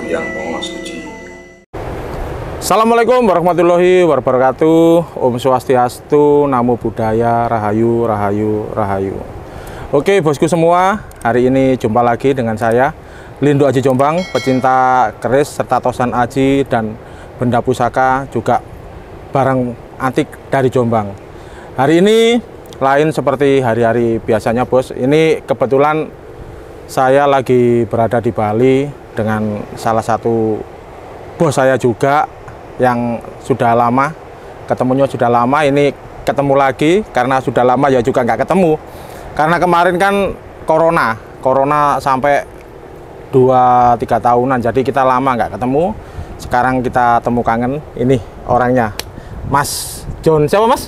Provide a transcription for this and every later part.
yang Maha Suci. Assalamualaikum warahmatullahi wabarakatuh. Om Swastiastu, Namo Buddhaya, Rahayu, Rahayu, Rahayu. Oke bosku semua, hari ini jumpa lagi dengan saya Lindo Aji Jombang, pecinta keris serta tosan aji dan benda pusaka, juga barang antik dari Jombang. Hari ini lain seperti hari-hari biasanya bos. Ini kebetulan saya lagi berada di Bali dengan salah satu bos saya juga yang sudah lama, ketemunya sudah lama. Ini ketemu lagi karena sudah lama ya juga nggak ketemu. Karena kemarin kan corona sampai 2-3 tahunan, jadi kita lama nggak ketemu. Sekarang kita temu kangen. Ini orangnya, Mas John. Siapa Mas?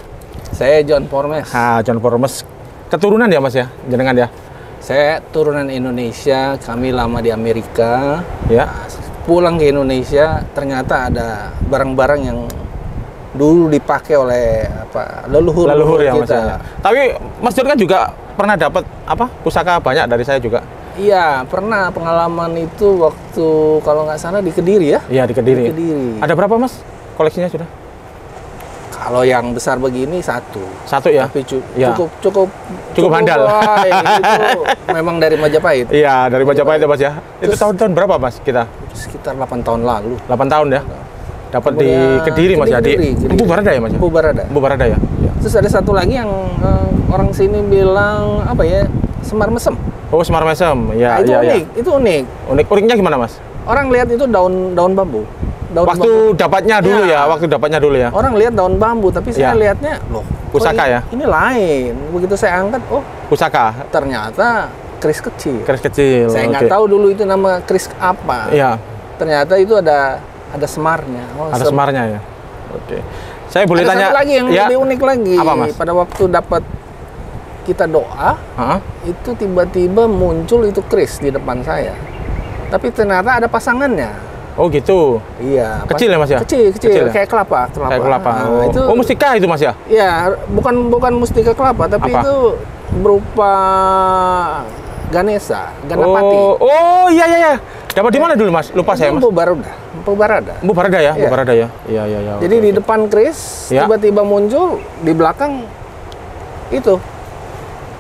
Saya John Pormes. John Pormes. Keturunan ya Mas ya, jenengan ya? Saya turunan Indonesia, kami lama di Amerika. Ya. Pulang ke Indonesia, ternyata ada barang-barang yang dulu dipakai oleh leluhur ya Mas kita. ya. Tapi Mas John kan juga pernah dapat pusaka banyak dari saya juga. Iya, pernah pengalaman itu waktu kalau nggak salah di Kediri ya? Iya, di Kediri. Ada berapa Mas koleksinya sudah? Kalau yang besar begini satu ya. Tapi ya. cukup handal. Itu memang dari Majapahit. Iya, dari Majapahit ya Mas ya. Itu tahun berapa Mas kita? Sekitar 8 tahun lalu. 8 tahun ya. Dapat di Kediri Mas ya, di Empu Barada ya Mas ya? Empu Barada ya. Terus ada satu lagi yang orang sini bilang Semar Mesem. Oh, Semar Mesem. Ya, itu ya, unik, itu unik. Uniknya gimana Mas? Orang lihat itu daun bambu. Waktu dapatnya dulu ya. Orang lihat daun bambu, tapi saya lihatnya loh, pusaka ya. Ini lain. Begitu saya angkat, pusaka. Ternyata keris kecil. Saya nggak tahu dulu itu nama keris apa. Iya. Ternyata itu ada semarnya. Ada semarnya ya. Oke. Saya boleh tanya satu lagi yang lebih unik lagi. Apa Mas? Pada waktu dapat kita doa, itu tiba-tiba muncul itu keris di depan saya. Tapi ternyata ada pasangannya. Oh gitu. Iya. Kecil ya Mas ya? Kecil ya? Kayak kelapa. Kayak kelapa. Itu, mustika itu Mas ya? Iya, bukan mustika kelapa, tapi itu berupa Ganesha, Ganapati. Oh iya. Dapat di mana dulu Mas? Lupa saya Mas. Empu Barada ya? Empu Barada ya? Iya. Jadi di depan keris tiba-tiba muncul, di belakang itu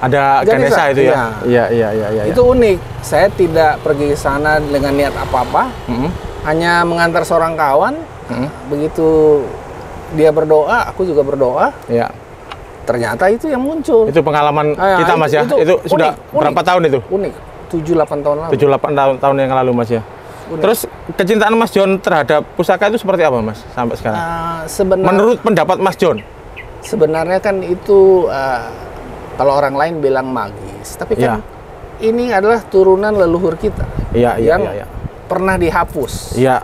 ada Ganesha itu ya? Iya. Itu unik. Saya tidak pergi ke sana dengan niat apa-apa. Hanya mengantar seorang kawan. Begitu dia berdoa, aku juga berdoa. Iya. Ternyata itu yang muncul. Itu pengalaman kita Mas ya? Itu sudah berapa tahun itu? Unik. 7-8 tahun lalu. 7-8 tahun yang lalu Mas ya? Unik. Terus kecintaan Mas John terhadap pusaka itu seperti apa Mas sampai sekarang? Menurut pendapat Mas John? Sebenarnya kan itu kalau orang lain bilang magis, tapi kan ini adalah turunan leluhur kita yang pernah dihapus. Iya.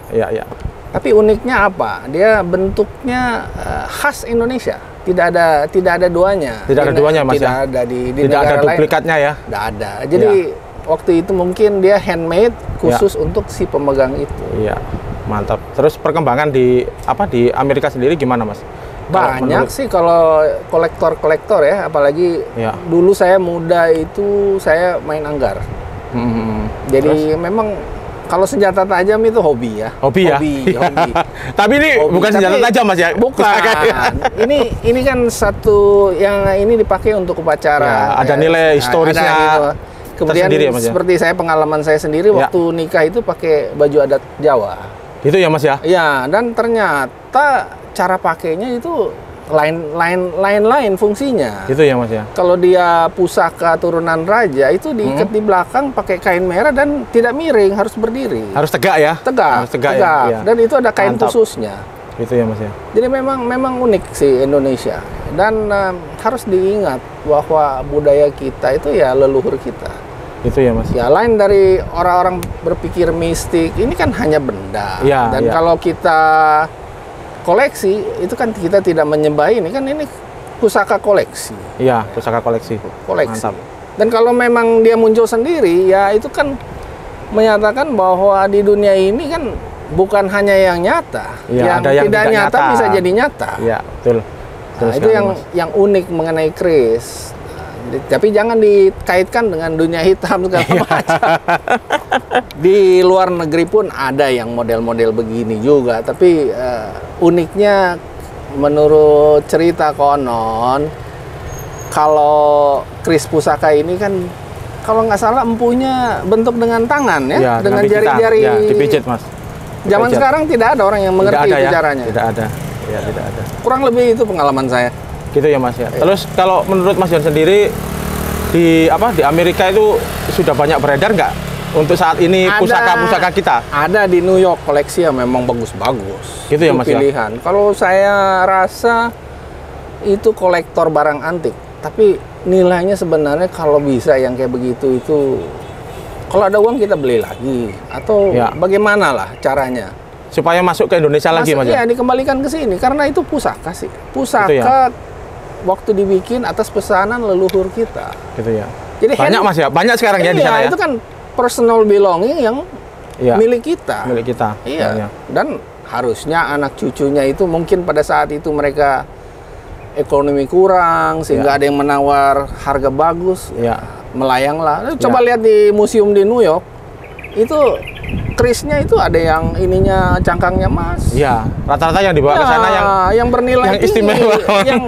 Tapi uniknya apa? Dia bentuknya khas Indonesia. Tidak ada duanya. Tidak ada duanya Mas ya? Tidak ada di tidak ada duplikatnya ya? Tidak ada. Jadi waktu itu mungkin dia handmade khusus untuk si pemegang itu. Iya, mantap. Terus perkembangan di Amerika sendiri gimana Mas? Banyak sih kalau kolektor ya, apalagi dulu saya muda itu saya main anggar. Jadi memang kalau senjata tajam itu hobi ya. Hobi. Tapi ini bukan senjata tajam Mas ya? Bukan. ini kan satu yang ini dipakai untuk upacara. Ada nilai historisnya. Gitu. Kemudian ya, Mas, seperti pengalaman saya sendiri waktu nikah itu pakai baju adat Jawa. Itu ya Mas ya? Iya, dan ternyata cara pakainya itu lain fungsinya. Itu ya Mas ya. Kalau dia pusaka turunan raja itu diikat di belakang pakai kain merah dan tidak miring, harus berdiri. Harus tegak ya? Tegak. Ya? Dan itu ada kain khususnya. Itu ya Mas ya. Jadi memang unik sih Indonesia. Dan harus diingat bahwa budaya kita itu ya leluhur kita. Itu ya Mas. Ya lain dari orang-orang berpikir mistik, ini kan hanya benda. Dan kalau kita koleksi, itu kan kita tidak menyembah ini pusaka koleksi. Iya, pusaka koleksi. Mantap. Dan kalau memang dia muncul sendiri, ya itu kan menyatakan bahwa di dunia ini kan bukan hanya yang nyata, yang tidak nyata bisa jadi nyata. Iya, betul. Nah, itu yang unik mengenai keris. Tapi jangan dikaitkan dengan dunia hitam segala macam. Di luar negeri pun ada yang model-model begini juga. Tapi uniknya menurut cerita konon, kalau keris pusaka ini kan kalau nggak salah empunya bentuk dengan tangan ya, dengan jari-jari. Ya, dipijit mas. Zaman sekarang tidak ada orang yang mengerti itu caranya. Tidak ada. Ya, tidak ada. Kurang lebih itu pengalaman saya. Gitu ya mas ya. Terus kalau menurut Mas Jan sendiri di Amerika itu sudah banyak beredar nggak untuk saat ini pusaka-pusaka kita? Ada di New York koleksi yang memang bagus-bagus. Gitu ya mas pilihan. Ya? Kalau saya rasa itu kolektor barang antik, tapi nilainya sebenarnya kalau bisa yang kayak begitu itu, kalau ada uang kita beli lagi atau bagaimana lah caranya supaya masuk ke Indonesia lagi mas ya? Dikembalikan ke sini karena itu pusaka sih. Pusaka waktu dibikin atas pesanan leluhur kita. Gitu ya. Jadi banyak mas ya, banyak sekarang ya di sana ya. Itu kan personal belonging yang milik kita. Milik kita. Iya. Dan harusnya anak cucunya itu mungkin pada saat itu mereka ekonomi kurang sehingga ada yang menawar harga bagus. Melayanglah. Coba lihat di museum di New York. Itu kerisnya itu ada yang ininya cangkangnya emas. Iya, rata-rata yang dibawa ke sana yang bernilai yang istimewa. Yang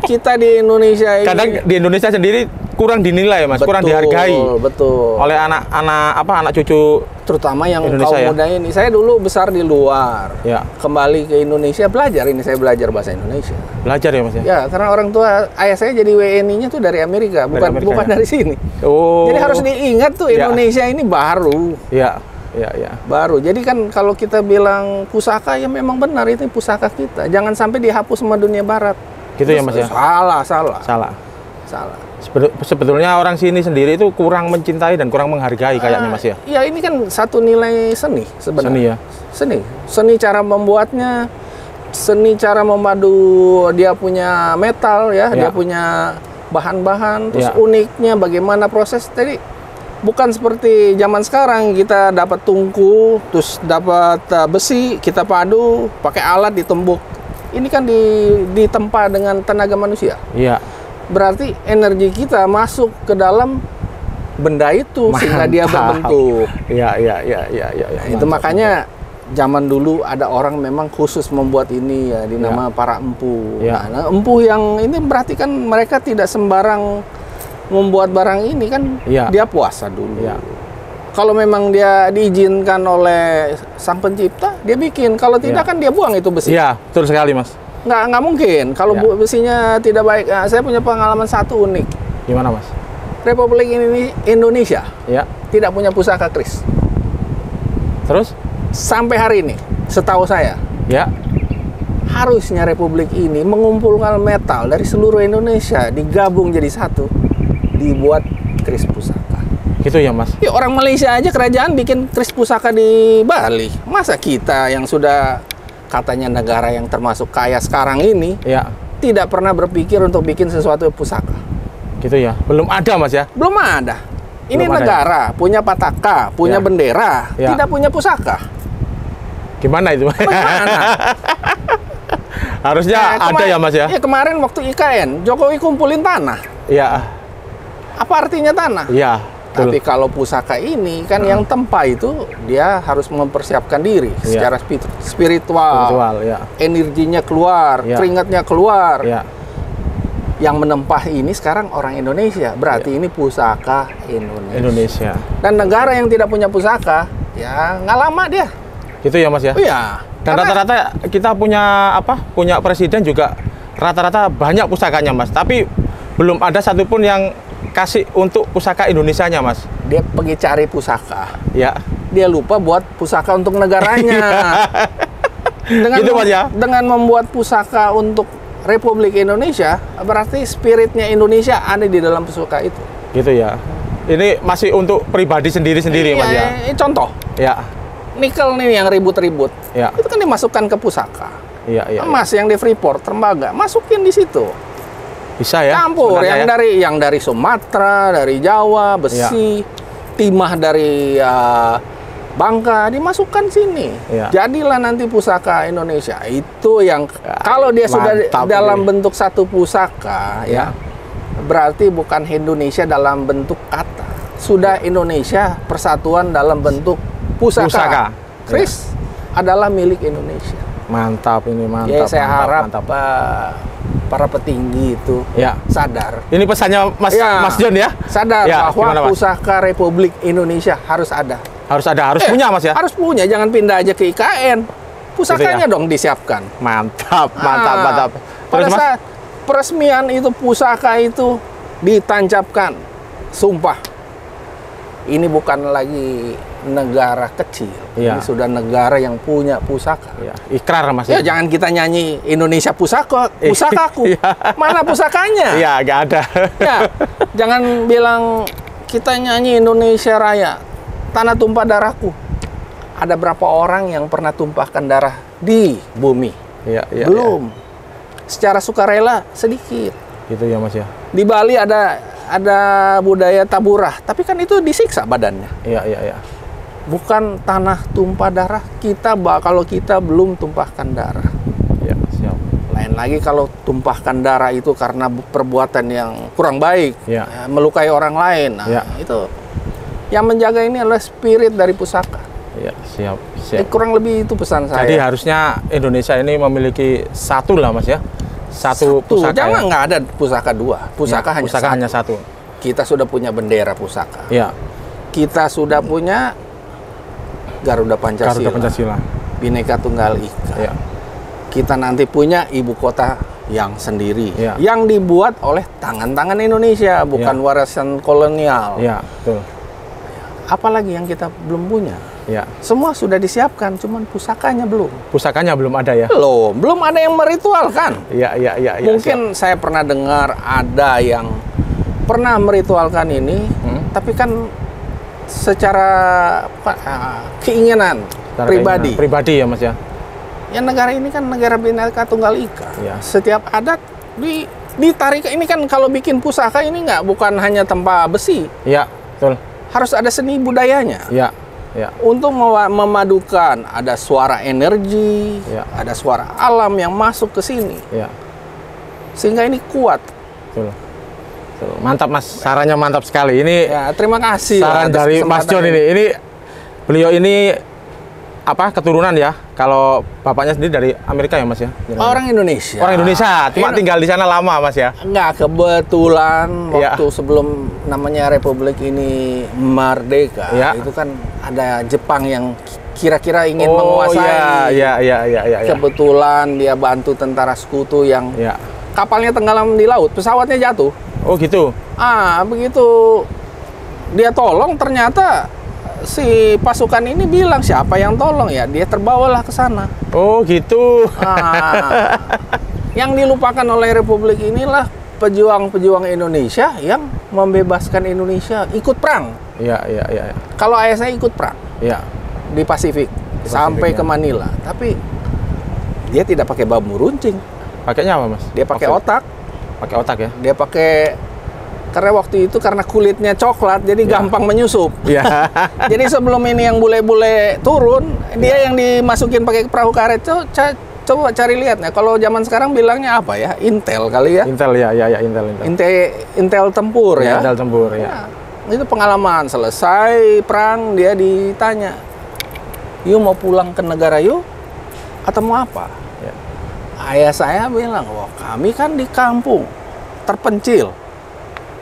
kita di Indonesia ini. Kadang di Indonesia sendiri kurang dinilai, Mas, kurang dihargai. Betul. Oleh anak cucu terutama yang Indonesia, kaum muda ini. Saya dulu besar di luar. Kembali ke Indonesia saya belajar bahasa Indonesia. Belajar ya, Mas ya? Ya, karena orang tua ayah saya jadi WNI-nya tuh dari Amerika, bukan dari sini. Oh. Jadi harus diingat tuh Indonesia ini baru. Iya. Baru. Jadi kan kalau kita bilang pusaka ya memang benar itu pusaka kita. Jangan sampai dihapus sama dunia barat. Gitu ya, Mas ya? Salah. Sebetulnya orang sini sendiri itu kurang mencintai dan kurang menghargai kayaknya, Mas ya? Iya, ini kan satu nilai seni sebenarnya. Seni ya? Seni cara membuatnya, seni cara memadu dia punya metal ya. Dia punya bahan-bahan, terus uniknya bagaimana proses. Jadi bukan seperti zaman sekarang kita dapat tungku, terus dapat besi, kita padu, pakai alat ditembuk. Ini kan ditempa dengan tenaga manusia. Iya. Berarti energi kita masuk ke dalam benda itu sehingga dia berbentuk. Iya. Itu makanya zaman dulu ada orang memang khusus membuat ini ya, dinama para empu. Nah, empu yang ini berarti kan mereka tidak sembarang membuat barang ini kan, dia puasa dulu. Kalau memang dia diizinkan oleh sang pencipta, dia bikin. Kalau tidak kan dia buang itu besi. Iya, betul sekali, Mas. Nggak mungkin. Kalau besinya tidak baik. Nah, saya punya pengalaman satu unik. Gimana, Mas? Republik Indonesia tidak punya pusaka keris. Terus? Sampai hari ini, setahu saya, harusnya Republik ini mengumpulkan metal dari seluruh Indonesia, digabung jadi satu, dibuat keris pusaka. Gitu ya, Mas? Ya, orang Malaysia aja kerajaan bikin keris pusaka di Bali. Masa kita yang sudah katanya negara yang termasuk kaya sekarang ini tidak pernah berpikir untuk bikin sesuatu pusaka? Gitu ya? Belum ada, Mas ya? Belum ada. Ini negara punya pataka, punya bendera, tidak punya pusaka. Gimana itu? Bagaimana? Harusnya ada ya, Mas ya? Ya, kemarin waktu IKN, Jokowi kumpulin tanah. Iya. Apa artinya tanah? Iya. Tapi kalau pusaka ini kan yang tempa itu dia harus mempersiapkan diri secara spiritual, energinya keluar, keringatnya keluar. Yang menempah ini sekarang orang Indonesia, berarti ini pusaka Indonesia. Dan negara yang tidak punya pusaka, ya nggak lama dia. Gitu ya, Mas ya? Iya. Dan rata-rata kita punya presiden juga rata-rata banyak pusakanya, Mas. Tapi belum ada satupun yang kasih untuk pusaka Indonesianya, Mas. Dia pergi cari pusaka. Dia lupa buat pusaka untuk negaranya. Dengan membuat pusaka untuk Republik Indonesia, berarti spiritnya Indonesia ada di dalam pusaka itu. Gitu ya. Ini masih untuk pribadi sendiri-sendiri, Mas ya. Contoh. Nikel nih yang ribut-ribut. Itu kan dimasukkan ke pusaka. Emas yang di Freeport, tembaga, masukin di situ. Bisa ya? Campur yang dari Sumatera, dari Jawa, besi, timah dari Bangka, dimasukkan sini. Jadilah nanti pusaka Indonesia. Itu yang kalau dia sudah dalam bentuk satu pusaka, berarti bukan Indonesia dalam bentuk kata. Sudah Indonesia persatuan dalam bentuk pusaka. Kris adalah milik Indonesia. Mantap ini, mantap. Ya, saya mantap, harap mantap. Para petinggi itu sadar. Ini pesannya Mas John ya? Sadar bahwa pusaka Republik Indonesia harus ada. Harus punya Mas ya? Harus punya, jangan pindah aja ke IKN. Pusakanya dong disiapkan. Mantap. Pada saat peresmian itu pusaka itu ditancapkan, sumpah, ini bukan lagi negara kecil, ini sudah negara yang punya pusaka. Ikrar Mas. Ya, jangan kita nyanyi Indonesia pusakaku. Mana pusakanya? Nggak ada. Ya, jangan bilang kita nyanyi Indonesia Raya, tanah tumpah darahku. Ada berapa orang yang pernah tumpahkan darah di bumi? Belum. Secara sukarela sedikit. Gitu ya Mas ya. Di Bali ada budaya taburah, tapi kan itu disiksa badannya. Iya. Bukan tanah tumpah darah kita, kalau kita belum tumpahkan darah. Ya, siap. Lain lagi kalau tumpahkan darah itu karena perbuatan yang kurang baik, melukai orang lain. Nah, itu yang menjaga ini adalah spirit dari pusaka. Ya, siap. Kurang lebih itu pesan saya. Jadi harusnya Indonesia ini memiliki satu lah Mas ya. Satu pusaka. Jangan nggak ada pusaka dua. Pusaka hanya satu. Kita sudah punya bendera pusaka. Ya. Kita sudah punya Garuda Pancasila. Bhinneka Tunggal Ika. Ya. Kita nanti punya ibu kota yang sendiri, yang dibuat oleh tangan-tangan Indonesia, bukan warisan kolonial. Ya, betul. Apalagi yang kita belum punya? Semua sudah disiapkan, cuman pusakanya belum. Pusakanya belum ada ya? Belum ada yang meritualkan. Iya. Mungkin saya pernah dengar ada yang pernah meritualkan ini, tapi kan secara keinginan pribadi. Pribadi ya Mas ya? Ya, negara ini kan negara Bhinneka Tunggal Ika. Setiap adat ditarik. Ini kan kalau bikin pusaka ini bukan hanya tanpa besi. Iya, betul. Harus ada seni budayanya. Iya. Untuk memadukan, ada suara energi, ada suara alam yang masuk ke sini. Sehingga ini kuat. Betul. Mantap Mas, sarannya mantap sekali. Ini terima kasih. Saran dari Mas John ini beliau ini keturunan ya. Kalau bapaknya sendiri dari Amerika ya Mas ya? Orang Indonesia. Orang Indonesia, cuma tinggal di sana lama Mas ya? Enggak, kebetulan waktu sebelum namanya Republik ini merdeka, itu kan ada Jepang yang kira-kira ingin menguasai. Iya. Kebetulan dia bantu tentara sekutu yang kapalnya tenggelam di laut, pesawatnya jatuh. Oh gitu? Begitu dia tolong, ternyata si pasukan ini bilang siapa yang tolong ya, dia terbawalah ke sana. Oh gitu. Yang dilupakan oleh Republik inilah pejuang-pejuang Indonesia yang membebaskan Indonesia ikut perang. Iya. Kalau ayah saya ikut perang. Di Pasifik sampai ke Manila, tapi dia tidak pakai bambu runcing. Pakainya apa Mas? Dia pakai otak. Pakai otak ya? Dia pakai, karena waktu itu karena kulitnya coklat jadi gampang menyusup. Jadi sebelum ini yang bule-bule turun, dia yang dimasukin pakai perahu karet. Coba cari lihat. Nah, kalau zaman sekarang bilangnya apa ya? Intel kali ya? Intel Intel tempur ya? Intel tempur ya. Itu pengalaman. Selesai perang dia ditanya, "You mau pulang ke negara you atau mau apa?" Ayah saya bilang, "Wah, kami kan di kampung terpencil.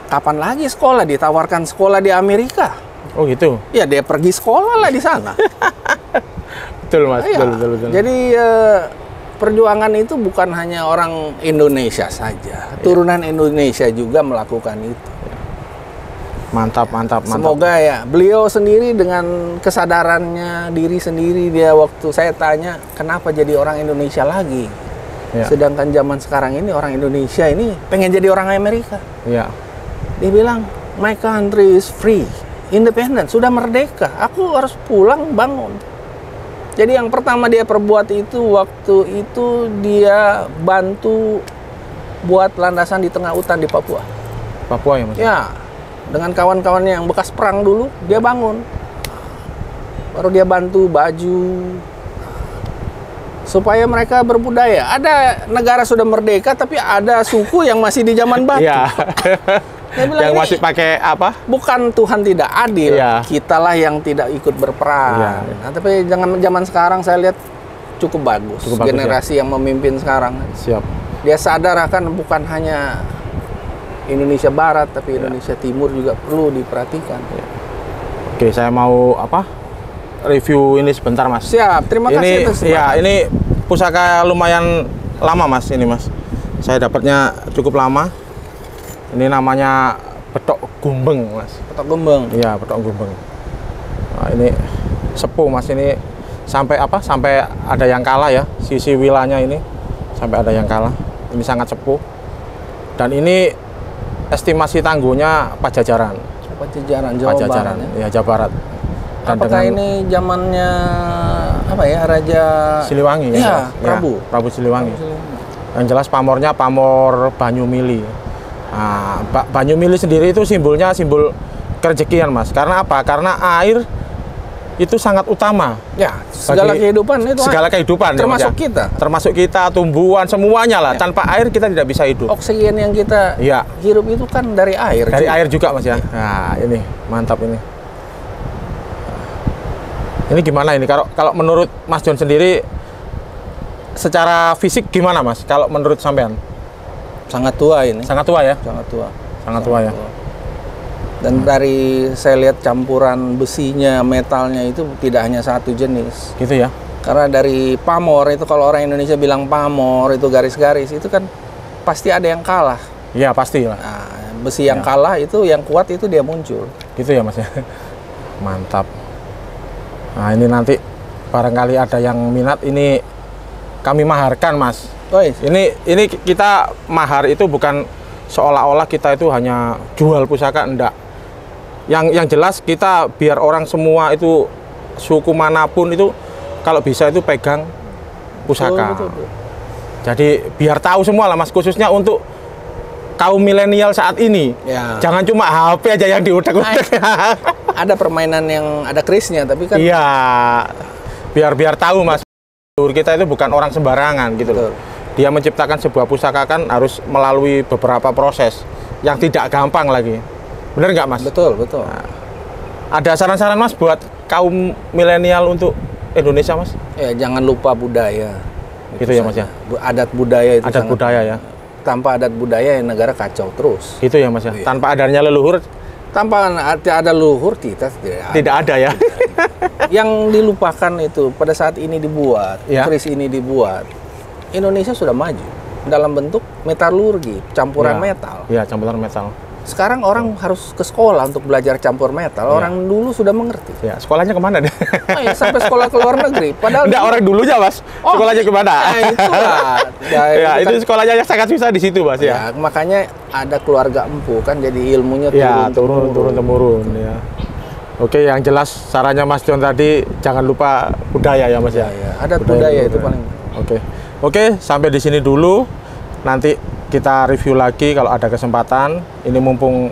Kapan lagi sekolah? Ditawarkan sekolah di Amerika." Oh gitu? Ya, dia pergi sekolah lah di sana. Betul Mas, betul. Jadi perjuangan itu bukan hanya orang Indonesia saja. Turunan Indonesia juga melakukan itu. Mantap. Semoga ya, beliau sendiri dengan kesadarannya diri sendiri, dia waktu saya tanya, kenapa jadi orang Indonesia lagi? Sedangkan zaman sekarang ini orang Indonesia ini pengen jadi orang Amerika. Dia bilang, my country is free, independent, sudah merdeka. Aku harus pulang bangun. Jadi yang pertama dia perbuat itu, waktu itu dia bantu buat landasan di tengah hutan di Papua. Papua ya Mas? Ya, dengan kawan-kawannya yang bekas perang dulu, dia bangun. Baru dia bantu baju, supaya mereka berbudaya. Ada negara sudah merdeka, tapi ada suku yang masih di zaman batu. Iya. Yang masih pakai apa? Bukan Tuhan tidak adil, Iya. kitalah yang tidak ikut berperan. Iya. Nah, tapi jangan zaman sekarang saya lihat cukup bagus. Generasi yang memimpin sekarang. Siap. Dia sadar akan bukan hanya Indonesia Barat, tapi Indonesia Timur juga perlu diperhatikan. Ya. Oke, saya mau apa? Review ini sebentar, Mas. Siap, terima kasih. Ya, ini pusaka lumayan lama, Mas. Ini, Mas. Saya dapatnya cukup lama. Ini namanya Petok Gumbeng, Mas. Petok Gumbeng. Iya, Petok Gumbeng. Nah, ini sepuh, Mas. Ini sampai apa? Sampai ada yang kalah ya. Sisi wilanya ini sampai ada yang kalah. Ini sangat sepuh. Dan ini estimasi tangguhnya Pajajaran. Pajajaran, Jawa Pajajaran, Barat. Ya, Jawa Barat. Dan apakah ini zamannya apa ya, Raja Siliwangi? Ya, Prabu. Ya, Prabu Siliwangi. Yang jelas pamornya pamor Banyumili. Nah, Banyumili sendiri itu simbolnya simbol kerejekian, Mas. Karena apa? Karena air itu sangat utama. Ya, segala kehidupan itu. Segala kehidupan. Termasuk ya, kita. Termasuk kita, tumbuhan, semuanya lah. Ya. Tanpa air kita tidak bisa hidup. Oksigen yang kita hirup itu kan dari air. Dari air juga, Mas ya. Nah, ini mantap ini. Ini gimana ini? Kalau menurut Mas John sendiri, secara fisik gimana, Mas? Kalau menurut sampean? Sangat tua ini. Sangat tua ya? Sangat tua. Sangat tua ya. Dan dari saya lihat campuran besinya, metalnya itu tidak hanya satu jenis. Gitu ya? Karena dari pamor itu, kalau orang Indonesia bilang pamor itu garis-garis, itu kan pasti ada yang kalah. Iya, pasti lah. Nah, besi yang kalah itu, yang kuat itu dia muncul. Gitu ya, Mas ya? Mantap. Nah, ini nanti barangkali ada yang minat, ini kami maharkan, Mas. Ini kita mahar itu bukan seolah-olah kita itu hanya jual pusaka, enggak. Yang jelas kita biar orang semua itu suku manapun itu kalau bisa itu pegang pusaka. Betul. Jadi biar tahu semua lah, Mas, khususnya untuk kaum milenial saat ini. Ya. Jangan cuma HP aja yang diudak-udak. Ada permainan yang ada kerisnya, tapi kan. Iya. Biar tahu, Mas, kita itu bukan orang sembarangan gitu loh. Dia menciptakan sebuah pusaka kan harus melalui beberapa proses yang tidak gampang lagi. Bener nggak, Mas? Betul. Nah, ada saran-saran, Mas, buat kaum milenial untuk Indonesia, Mas? Ya, jangan lupa budaya. Gitu ya, Mas ya? Adat budaya itu. Adat budaya ya. Tanpa adat budaya, negara kacau terus. Gitu ya, Mas ya? Iya. Tanpa adanya leluhur. Tanpa ada leluhur kita tidak ada ya. Yang dilupakan itu pada saat ini dibuat, keris ini dibuat. Indonesia sudah maju dalam bentuk metalurgi, campuran metal. Iya, campuran metal. Sekarang orang harus ke sekolah untuk belajar campur metal. Orang dulu sudah mengerti. Ya, sekolahnya kemana deh? Oh, ya, sampai sekolah ke luar negeri. Padahal enggak, orang dulunya, Mas. Sekolahnya kemana? Itulah. Itu sekolahnya sangat susah di situ, Mas ya. Makanya ada keluarga empu kan, jadi ilmunya turun-temurun ya. Oke, yang jelas sarannya Mas John tadi jangan lupa budaya ya, Mas ya. Adat budaya itu paling. Oke, sampai di sini dulu. Nanti kita review lagi kalau ada kesempatan. Ini mumpung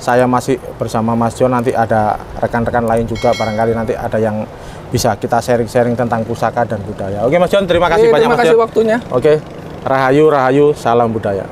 saya masih bersama Mas John, nanti ada rekan-rekan lain juga, barangkali nanti ada yang bisa kita sharing-sharing tentang pusaka dan budaya. Oke, Mas John, terima kasih banyak, Mas John. Terima kasih waktunya. Oke, rahayu, salam budaya.